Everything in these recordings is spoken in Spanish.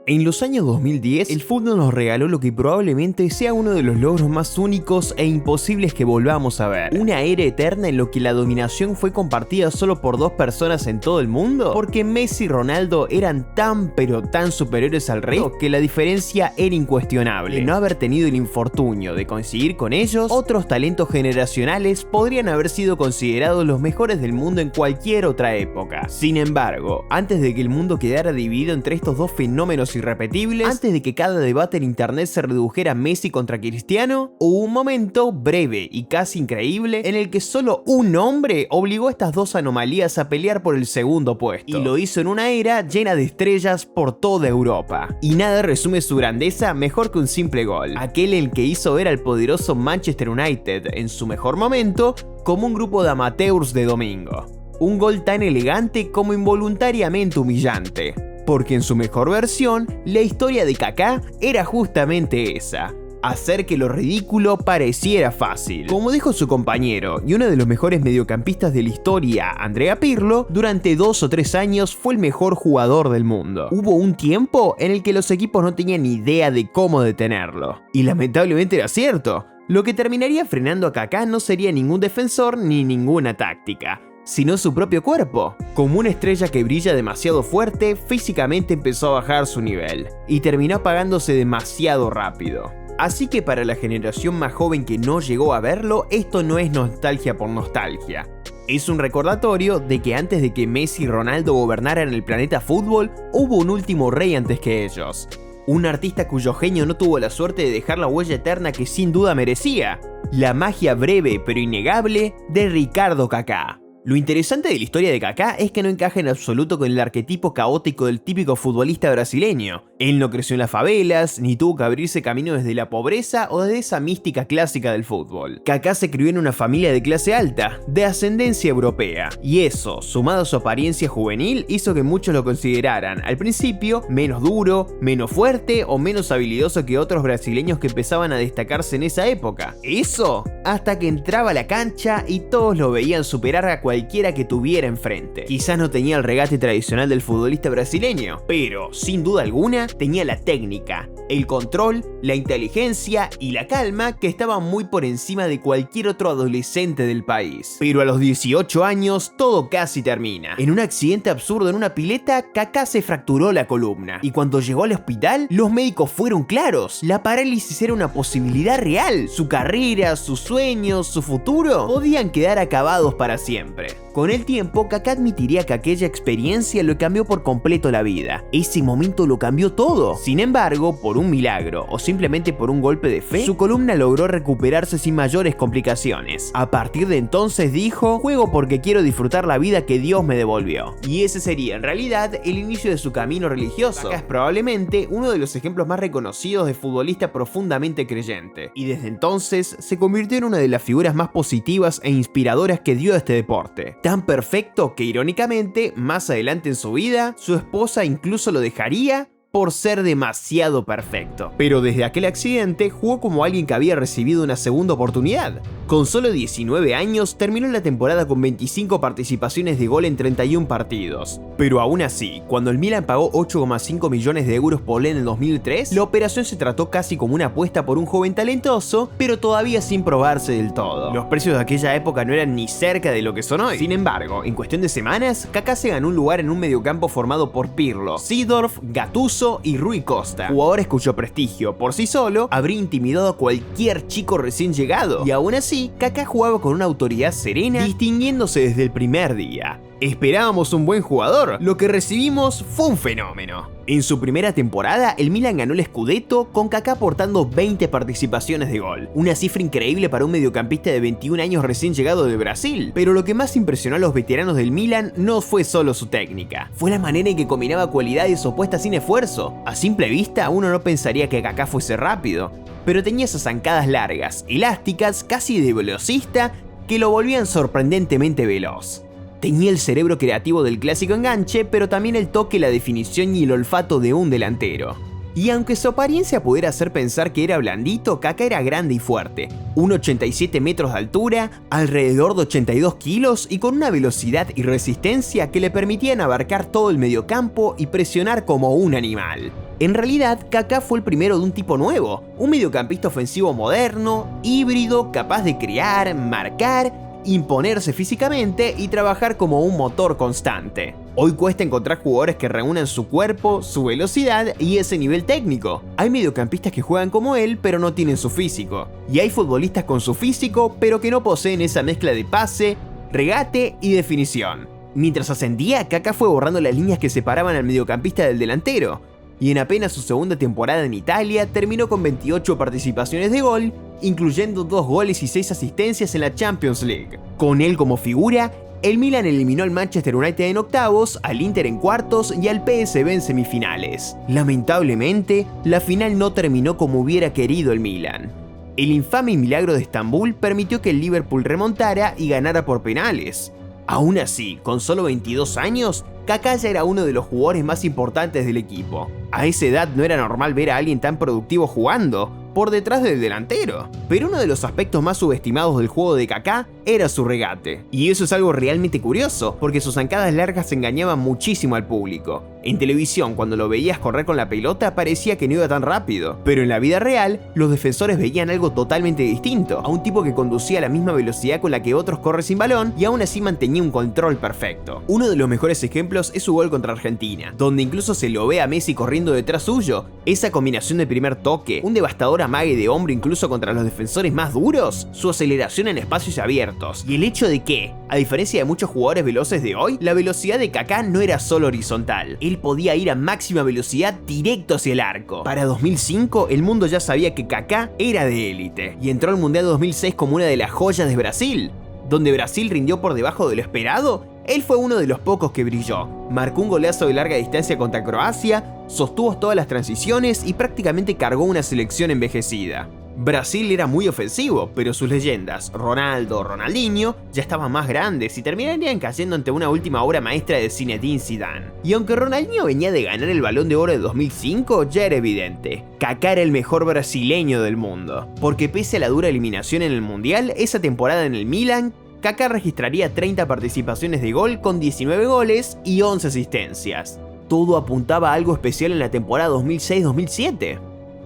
En los años 2010, el fútbol nos regaló lo que probablemente sea uno de los logros más únicos e imposibles que volvamos a ver. Una era eterna en lo que la dominación fue compartida solo por dos personas en todo el mundo, porque Messi y Ronaldo eran tan pero tan superiores al resto que la diferencia era incuestionable. De no haber tenido el infortunio de coincidir con ellos, otros talentos generacionales podrían haber sido considerados los mejores del mundo en cualquier otra época. Sin embargo, antes de que el mundo quedara dividido entre estos dos fenómenos irrepetibles, antes de que cada debate en internet se redujera a Messi contra Cristiano, hubo un momento breve y casi increíble en el que solo un hombre obligó a estas dos anomalías a pelear por el segundo puesto, y lo hizo en una era llena de estrellas por toda Europa. Y nada resume su grandeza mejor que un simple gol, aquel en el que hizo ver al poderoso Manchester United en su mejor momento como un grupo de amateurs de domingo. Un gol tan elegante como involuntariamente humillante, porque en su mejor versión, la historia de Kaká era justamente esa: hacer que lo ridículo pareciera fácil. Como dijo su compañero y uno de los mejores mediocampistas de la historia, Andrea Pirlo, durante 2 o 3 años fue el mejor jugador del mundo. Hubo un tiempo en el que los equipos no tenían ni idea de cómo detenerlo. Y lamentablemente era cierto. Lo que terminaría frenando a Kaká no sería ningún defensor ni ninguna táctica, sino su propio cuerpo. Como una estrella que brilla demasiado fuerte, físicamente empezó a bajar su nivel y terminó apagándose demasiado rápido. Así que para la generación más joven que no llegó a verlo, esto no es nostalgia por nostalgia. Es un recordatorio de que antes de que Messi y Ronaldo gobernaran el planeta fútbol, hubo un último rey antes que ellos. Un artista cuyo genio no tuvo la suerte de dejar la huella eterna que sin duda merecía: la magia breve pero innegable de Ricardo Kaká. Lo interesante de la historia de Kaká es que no encaja en absoluto con el arquetipo caótico del típico futbolista brasileño. Él no creció en las favelas, ni tuvo que abrirse camino desde la pobreza o desde esa mística clásica del fútbol. Kaká se crió en una familia de clase alta, de ascendencia europea, y eso, sumado a su apariencia juvenil, hizo que muchos lo consideraran, al principio, menos duro, menos fuerte o menos habilidoso que otros brasileños que empezaban a destacarse en esa época. Eso, hasta que entraba a la cancha y todos lo veían superar a cualquiera que tuviera enfrente. Quizás no tenía el regate tradicional del futbolista brasileño, pero sin duda alguna tenía la técnica, el control, la inteligencia y la calma que estaban muy por encima de cualquier otro adolescente del país. Pero a los 18 años todo casi termina. En un accidente absurdo en una pileta, Kaká se fracturó la columna, y cuando llegó al hospital, los médicos fueron claros: la parálisis era una posibilidad real. Su carrera, sus sueños, su futuro podían quedar acabados para siempre. Con el tiempo, Kaká admitiría que aquella experiencia lo cambió por completo la vida. Ese momento lo cambió todo. Sin embargo, por un milagro o simplemente por un golpe de fe, su columna logró recuperarse sin mayores complicaciones. A partir de entonces dijo: juego porque quiero disfrutar la vida que Dios me devolvió. Y ese sería en realidad el inicio de su camino religioso. Kaká es probablemente uno de los ejemplos más reconocidos de futbolista profundamente creyente, y desde entonces se convirtió en una de las figuras más positivas e inspiradoras que dio este deporte. Tan perfecto que, irónicamente, más adelante en su vida, su esposa incluso lo dejaría por ser demasiado perfecto. Pero desde aquel accidente jugó como alguien que había recibido una segunda oportunidad. Con solo 19 años terminó la temporada con 25 participaciones de gol en 31 partidos. Pero aún así, cuando el Milan pagó 8,5 millones de euros por él en el 2003, la operación se trató casi como una apuesta por un joven talentoso, pero todavía sin probarse del todo. Los precios de aquella época no eran ni cerca de lo que son hoy. Sin embargo, en cuestión de semanas, Kaká se ganó un lugar en un mediocampo formado por Pirlo, Seedorf, Gattuso y Rui Costa, jugadores cuyo prestigio por sí solo habría intimidado a cualquier chico recién llegado. Y aún así, Kaká jugaba con una autoridad serena, distinguiéndose desde el primer día. Esperábamos un buen jugador, lo que recibimos fue un fenómeno. En su primera temporada, el Milan ganó el Scudetto con Kaká aportando 20 participaciones de gol, una cifra increíble para un mediocampista de 21 años recién llegado de Brasil. Pero lo que más impresionó a los veteranos del Milan no fue solo su técnica, fue la manera en que combinaba cualidades opuestas sin esfuerzo. A simple vista, uno no pensaría que Kaká fuese rápido, pero tenía esas zancadas largas, elásticas, casi de velocista, que lo volvían sorprendentemente veloz. Tenía el cerebro creativo del clásico enganche, pero también el toque, la definición y el olfato de un delantero. Y aunque su apariencia pudiera hacer pensar que era blandito, Kaká era grande y fuerte, 1,87 metros de altura, alrededor de 82 kilos y con una velocidad y resistencia que le permitían abarcar todo el mediocampo y presionar como un animal. En realidad, Kaká fue el primero de un tipo nuevo, un mediocampista ofensivo moderno, híbrido, capaz de crear, marcar, imponerse físicamente y trabajar como un motor constante. Hoy cuesta encontrar jugadores que reúnan su cuerpo, su velocidad y ese nivel técnico. Hay mediocampistas que juegan como él, pero no tienen su físico. Y hay futbolistas con su físico, pero que no poseen esa mezcla de pase, regate y definición. Mientras ascendía, Kaká fue borrando las líneas que separaban al mediocampista del delantero, y en apenas su segunda temporada en Italia terminó con 28 participaciones de gol, incluyendo 2 goles y 6 asistencias en la Champions League. Con él como figura, el Milan eliminó al Manchester United en octavos, al Inter en cuartos y al PSV en semifinales. Lamentablemente, la final no terminó como hubiera querido el Milan. El infame milagro de Estambul permitió que el Liverpool remontara y ganara por penales. Aún así, con solo 22 años, Kaká ya era uno de los jugadores más importantes del equipo. A esa edad no era normal ver a alguien tan productivo jugando, por detrás del delantero. Pero uno de los aspectos más subestimados del juego de Kaká era su regate. Y eso es algo realmente curioso, porque sus zancadas largas engañaban muchísimo al público. En televisión, cuando lo veías correr con la pelota, parecía que no iba tan rápido. Pero en la vida real, los defensores veían algo totalmente distinto, a un tipo que conducía a la misma velocidad con la que otros corren sin balón y aún así mantenía un control perfecto. Uno de los mejores ejemplos es su gol contra Argentina, donde incluso se lo ve a Messi corriendo detrás suyo. Esa combinación de primer toque, un devastador amague de hombro incluso contra los defensores más duros, su aceleración en espacios abiertos, y el hecho de que, a diferencia de muchos jugadores veloces de hoy, la velocidad de Kaká no era solo horizontal, él podía ir a máxima velocidad directo hacia el arco. Para 2005, el mundo ya sabía que Kaká era de élite, y entró al Mundial 2006 como una de las joyas de Brasil. Donde Brasil rindió por debajo de lo esperado, él fue uno de los pocos que brilló. Marcó un golazo de larga distancia contra Croacia, sostuvo todas las transiciones y prácticamente cargó una selección envejecida. Brasil era muy ofensivo, pero sus leyendas, Ronaldo, Ronaldinho, ya estaban más grandes y terminarían cayendo ante una última obra maestra de Zinedine Zidane. Y aunque Ronaldinho venía de ganar el Balón de Oro de 2005, ya era evidente, Kaká era el mejor brasileño del mundo. Porque pese a la dura eliminación en el Mundial, esa temporada en el Milan, Kaká registraría 30 participaciones de gol con 19 goles y 11 asistencias. Todo apuntaba a algo especial en la temporada 2006-2007.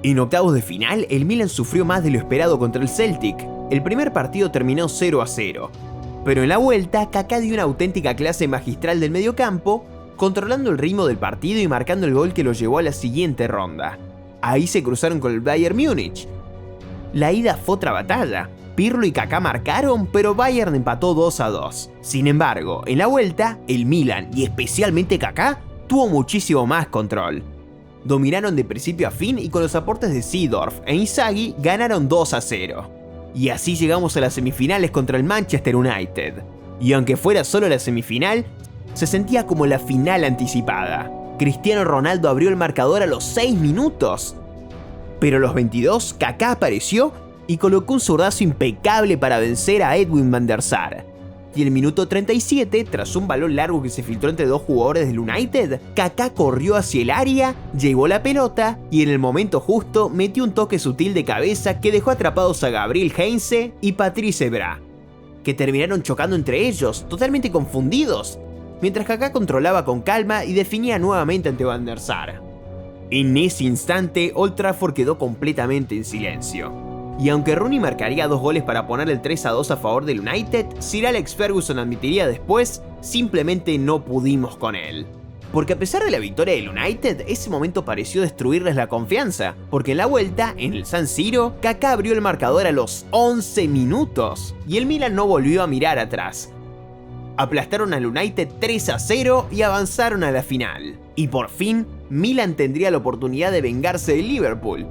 En octavos de final, el Milan sufrió más de lo esperado contra el Celtic. El primer partido terminó 0-0, pero en la vuelta, Kaká dio una auténtica clase magistral del mediocampo, controlando el ritmo del partido y marcando el gol que lo llevó a la siguiente ronda. Ahí se cruzaron con el Bayern Múnich. La ida fue otra batalla. Pirlo y Kaká marcaron, pero Bayern empató 2-2. Sin embargo, en la vuelta, el Milan, y especialmente Kaká, tuvo muchísimo más control. Dominaron de principio a fin y con los aportes de Seedorf e Inzaghi ganaron 2-0. Y así llegamos a las semifinales contra el Manchester United. Y aunque fuera solo la semifinal, se sentía como la final anticipada. Cristiano Ronaldo abrió el marcador a los 6 minutos. Pero a los 22, Kaká apareció y colocó un zurdazo impecable para vencer a Edwin van der Sar. Y en el minuto 37, tras un balón largo que se filtró entre dos jugadores del United, Kaká corrió hacia el área, llevó la pelota y en el momento justo metió un toque sutil de cabeza que dejó atrapados a Gabriel Heinze y Patrice Evra, que terminaron chocando entre ellos, totalmente confundidos, mientras Kaká controlaba con calma y definía nuevamente ante van der Sar. En ese instante, Old Trafford quedó completamente en silencio. Y aunque Rooney marcaría 2 goles para poner el 3-2 a favor del United, Sir Alex Ferguson admitiría después, simplemente no pudimos con él. Porque a pesar de la victoria del United, ese momento pareció destruirles la confianza, porque en la vuelta, en el San Siro, Kaká abrió el marcador a los 11 minutos, y el Milan no volvió a mirar atrás. Aplastaron al United 3-0 y avanzaron a la final. Y por fin, Milan tendría la oportunidad de vengarse del Liverpool,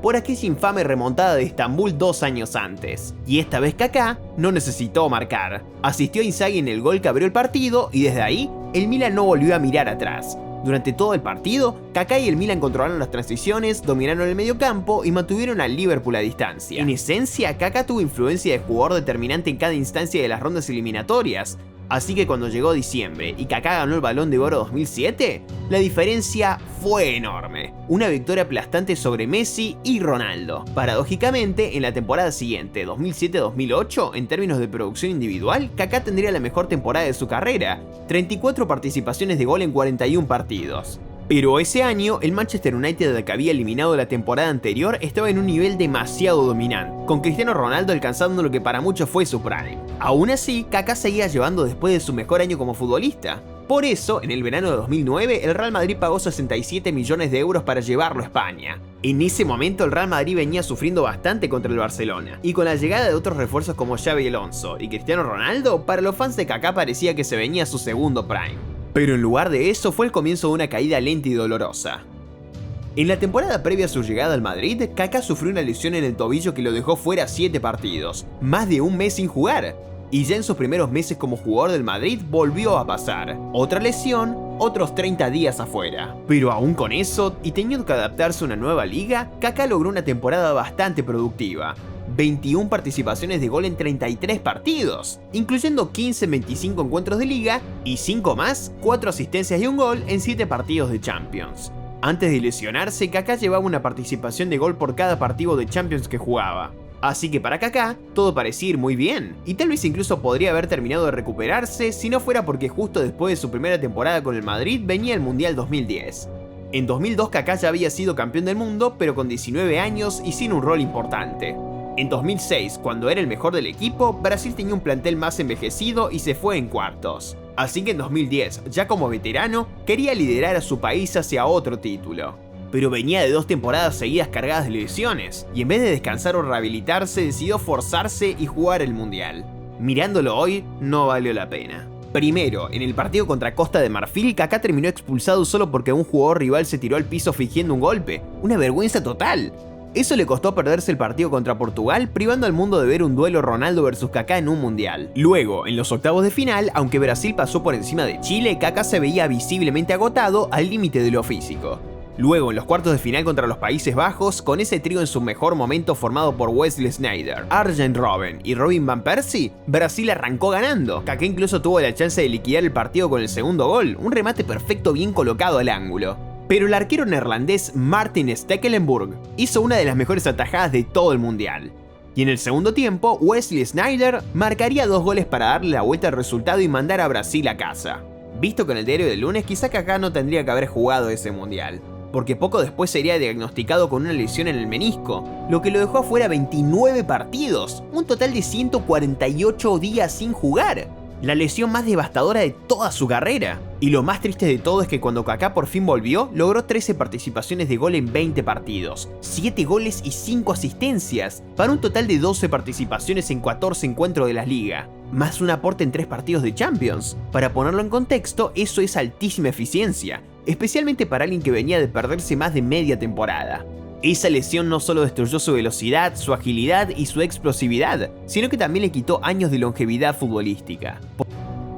por aquella infame remontada de Estambul 2 años antes. Y esta vez Kaká no necesitó marcar. Asistió a Inzaghi en el gol que abrió el partido y desde ahí, el Milan no volvió a mirar atrás. Durante todo el partido, Kaká y el Milan controlaron las transiciones, dominaron el mediocampo y mantuvieron al Liverpool a distancia. En esencia, Kaká tuvo influencia de jugador determinante en cada instancia de las rondas eliminatorias. Así que cuando llegó diciembre y Kaká ganó el Balón de Oro 2007, la diferencia fue enorme. Una victoria aplastante sobre Messi y Ronaldo. Paradójicamente, en la temporada siguiente, 2007-2008, en términos de producción individual, Kaká tendría la mejor temporada de su carrera, 34 participaciones de gol en 41 partidos. Pero ese año, el Manchester United, que había eliminado la temporada anterior, estaba en un nivel demasiado dominante, con Cristiano Ronaldo alcanzando lo que para muchos fue su prime. Aún así, Kaká seguía llevando después de su mejor año como futbolista. Por eso, en el verano de 2009, el Real Madrid pagó 67 millones de euros para llevarlo a España. En ese momento, el Real Madrid venía sufriendo bastante contra el Barcelona, y con la llegada de otros refuerzos como Xabi Alonso y Cristiano Ronaldo, para los fans de Kaká parecía que se venía su segundo prime. Pero en lugar de eso, fue el comienzo de una caída lenta y dolorosa. En la temporada previa a su llegada al Madrid, Kaká sufrió una lesión en el tobillo que lo dejó fuera 7 partidos, más de un mes sin jugar. Y ya en sus primeros meses como jugador del Madrid volvió a pasar. Otra lesión, otros 30 días afuera. Pero aún con eso, y teniendo que adaptarse a una nueva liga, Kaká logró una temporada bastante productiva. 21 participaciones de gol en 33 partidos, incluyendo 15 en 25 encuentros de liga, y 5 más, 4 asistencias y un gol en 7 partidos de Champions. Antes de lesionarse, Kaká llevaba una participación de gol por cada partido de Champions que jugaba. Así que para Kaká, todo parecía ir muy bien, y tal vez incluso podría haber terminado de recuperarse si no fuera porque justo después de su primera temporada con el Madrid venía el Mundial 2010. En 2002 Kaká ya había sido campeón del mundo, pero con 19 años y sin un rol importante. En 2006, cuando era el mejor del equipo, Brasil tenía un plantel más envejecido y se fue en cuartos. Así que en 2010, ya como veterano, quería liderar a su país hacia otro título. Pero venía de 2 temporadas seguidas cargadas de lesiones, y en vez de descansar o rehabilitarse, decidió forzarse y jugar el Mundial. Mirándolo hoy, no valió la pena. Primero, en el partido contra Costa de Marfil, Kaká terminó expulsado solo porque un jugador rival se tiró al piso fingiendo un golpe. ¡Una vergüenza total! Eso le costó perderse el partido contra Portugal, privando al mundo de ver un duelo Ronaldo vs Kaká en un mundial. Luego, en los octavos de final, aunque Brasil pasó por encima de Chile, Kaká se veía visiblemente agotado al límite de lo físico. Luego, en los cuartos de final contra los Países Bajos, con ese trío en su mejor momento formado por Wesley Sneijder, Arjen Robben y Robin van Persie, Brasil arrancó ganando. Kaká incluso tuvo la chance de liquidar el partido con el segundo gol, un remate perfecto bien colocado al ángulo. Pero el arquero neerlandés Martin Stekelenburg hizo una de las mejores atajadas de todo el mundial. Y en el segundo tiempo, Wesley Sneijder marcaría 2 goles para darle la vuelta al resultado y mandar a Brasil a casa. Visto con el diario del lunes, quizá Kaká no tendría que haber jugado ese mundial, porque poco después sería diagnosticado con una lesión en el menisco, lo que lo dejó afuera 29 partidos, un total de 148 días sin jugar. La lesión más devastadora de toda su carrera. Y lo más triste de todo es que cuando Kaká por fin volvió, logró 13 participaciones de gol en 20 partidos, 7 goles y 5 asistencias, para un total de 12 participaciones en 14 encuentros de la liga, más un aporte en 3 partidos de Champions. Para ponerlo en contexto, eso es altísima eficiencia, especialmente para alguien que venía de perderse más de media temporada. Esa lesión no solo destruyó su velocidad, su agilidad y su explosividad, sino que también le quitó años de longevidad futbolística.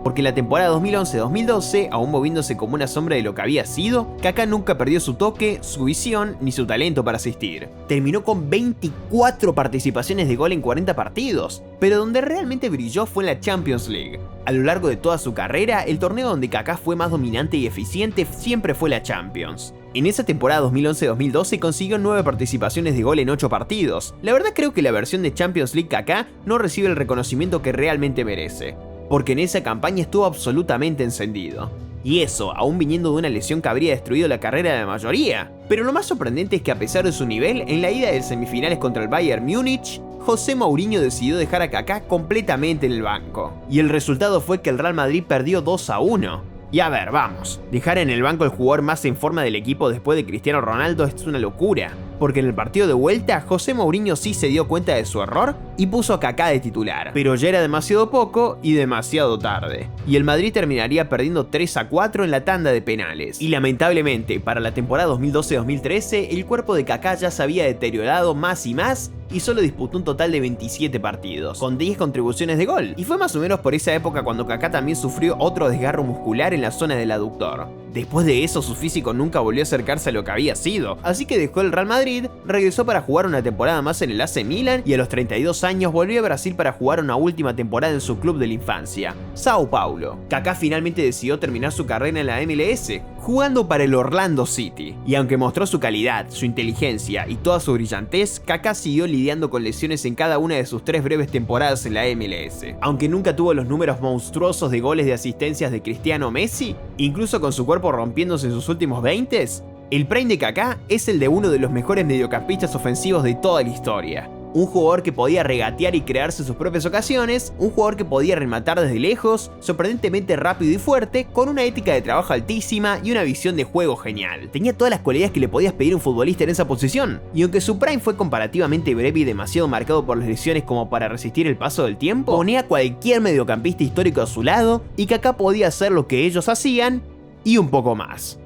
Porque en la temporada 2011-2012, aún moviéndose como una sombra de lo que había sido, Kaká nunca perdió su toque, su visión ni su talento para asistir. Terminó con 24 participaciones de gol en 40 partidos, pero donde realmente brilló fue en la Champions League. A lo largo de toda su carrera, el torneo donde Kaká fue más dominante y eficiente siempre fue la Champions. En esa temporada 2011-2012 consiguió 9 participaciones de gol en 8 partidos. La verdad creo que la versión de Champions League Kaká no recibe el reconocimiento que realmente merece, porque en esa campaña estuvo absolutamente encendido. Y eso, aún viniendo de una lesión que habría destruido la carrera de la mayoría. Pero lo más sorprendente es que a pesar de su nivel, en la ida de semifinales contra el Bayern Múnich, José Mourinho decidió dejar a Kaká completamente en el banco. Y el resultado fue que el Real Madrid perdió 2-1. Y a ver, vamos, dejar en el banco al jugador más en forma del equipo después de Cristiano Ronaldo es una locura, porque en el partido de vuelta José Mourinho sí se dio cuenta de su error y puso a Kaká de titular, pero ya era demasiado poco y demasiado tarde, y el Madrid terminaría perdiendo 3-4 en la tanda de penales. Y lamentablemente, para la temporada 2012-2013, el cuerpo de Kaká ya se había deteriorado más y más, y solo disputó un total de 27 partidos, con 10 contribuciones de gol, y fue más o menos por esa época cuando Kaká también sufrió otro desgarro muscular en la zona del aductor. Después de eso, su físico nunca volvió a acercarse a lo que había sido, así que dejó el Real Madrid, regresó para jugar una temporada más en el AC Milan y a los 32 años volvió a Brasil para jugar una última temporada en su club de la infancia, Sao Paulo. Kaká finalmente decidió terminar su carrera en la MLS, jugando para el Orlando City. Y aunque mostró su calidad, su inteligencia y toda su brillantez, Kaká siguió lidiando con lesiones en cada una de sus 3 breves temporadas en la MLS. Aunque nunca tuvo los números monstruosos de goles de asistencias de Cristiano Messi, incluso con su cuerpo rompiéndose en sus últimos 20, el prime de Kaká es el de uno de los mejores mediocampistas ofensivos de toda la historia. Un jugador que podía regatear y crearse sus propias ocasiones, un jugador que podía rematar desde lejos, sorprendentemente rápido y fuerte, con una ética de trabajo altísima y una visión de juego genial. Tenía todas las cualidades que le podías pedir a un futbolista en esa posición, y aunque su prime fue comparativamente breve y demasiado marcado por las lesiones como para resistir el paso del tiempo, ponía a cualquier mediocampista histórico a su lado, y Kaká podía hacer lo que ellos hacían, y un poco más.